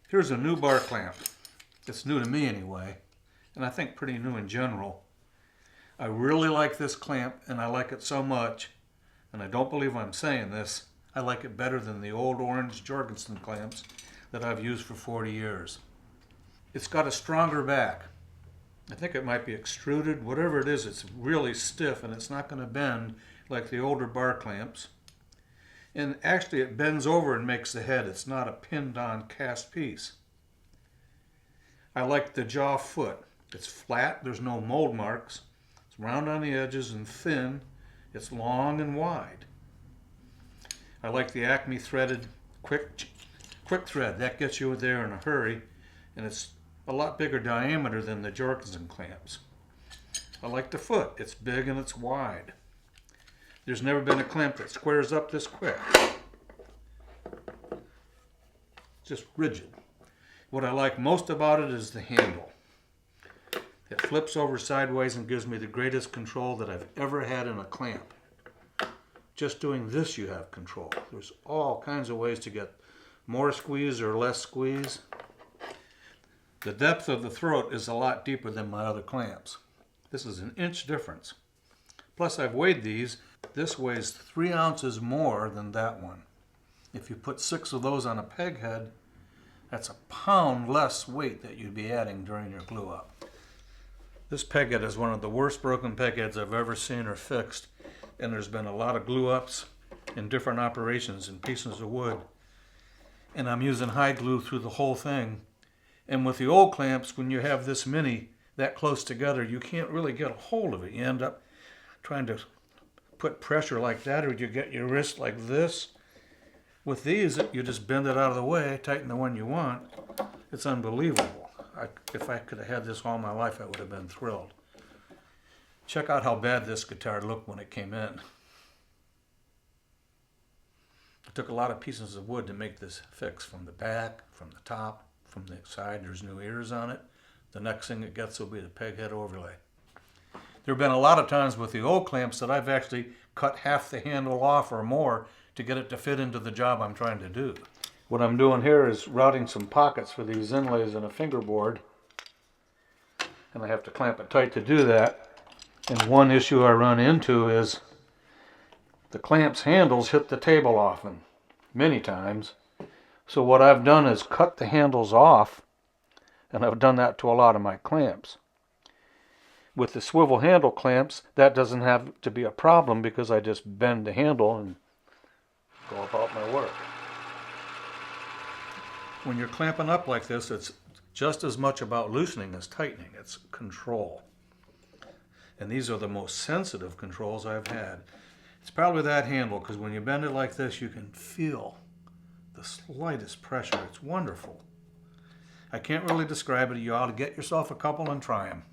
Here's a new bar clamp. It's new to me anyway, and I think pretty new in general. I really like this clamp, and I like it so much, and I don't believe I'm saying this, I like it better than the old orange Jorgensen clamps that I've used for 40 years. It's got a stronger back. I think it might be extruded. Whatever it is, it's really stiff and it's not going to bend like the older bar clamps. And actually it bends over and makes the head. It's not a pinned on cast piece. I like the jaw foot. It's flat, there's no mold marks. It's round on the edges and thin. It's long and wide. I like the Acme threaded quick thread. That gets you there in a hurry, and it's a lot bigger diameter than the Jorgensen clamps. I like the foot. It's big and it's wide. There's never been a clamp that squares up this quick. Just rigid. What I like most about it is the handle. It flips over sideways and gives me the greatest control that I've ever had in a clamp. Just doing this you have control. There's all kinds of ways to get more squeeze or less squeeze. The depth of the throat is a lot deeper than my other clamps. This is an inch difference. Plus I've weighed these. This weighs 3 ounces more than that one. If you put 6 of those on a peg head, that's a pound less weight that you'd be adding during your glue up. This peg head is one of the worst broken peg heads I've ever seen or fixed, and there's been a lot of glue ups in different operations and pieces of wood. And I'm using high glue through the whole thing. And with the old clamps, when you have this many that close together, you can't really get a hold of it. You end up trying to put pressure like that, or you get your wrist like this. With these, you just bend it out of the way, tighten the one you want. It's unbelievable. If I could have had this all my life, I would have been thrilled. Check out how bad this guitar looked when it came in. It took a lot of pieces of wood to make this fix, from the back, from the top, from the side. There's new ears on it. The next thing it gets will be the peg head overlay. There have been a lot of times with the old clamps that I've actually cut half the handle off or more to get it to fit into the job I'm trying to do. What I'm doing here is routing some pockets for these inlays in a fingerboard, and I have to clamp it tight to do that. And one issue I run into is the clamps handles hit the table often, many times. So what I've done is cut the handles off, and I've done that to a lot of my clamps. With the swivel handle clamps, that doesn't have to be a problem because I just bend the handle and go about my work. When you're clamping up like this, it's just as much about loosening as tightening. It's control. And these are the most sensitive controls I've had. It's probably that handle, because when you bend it like this, you can feel the slightest pressure. It's wonderful. I can't really describe it. You ought to get yourself a couple and try them.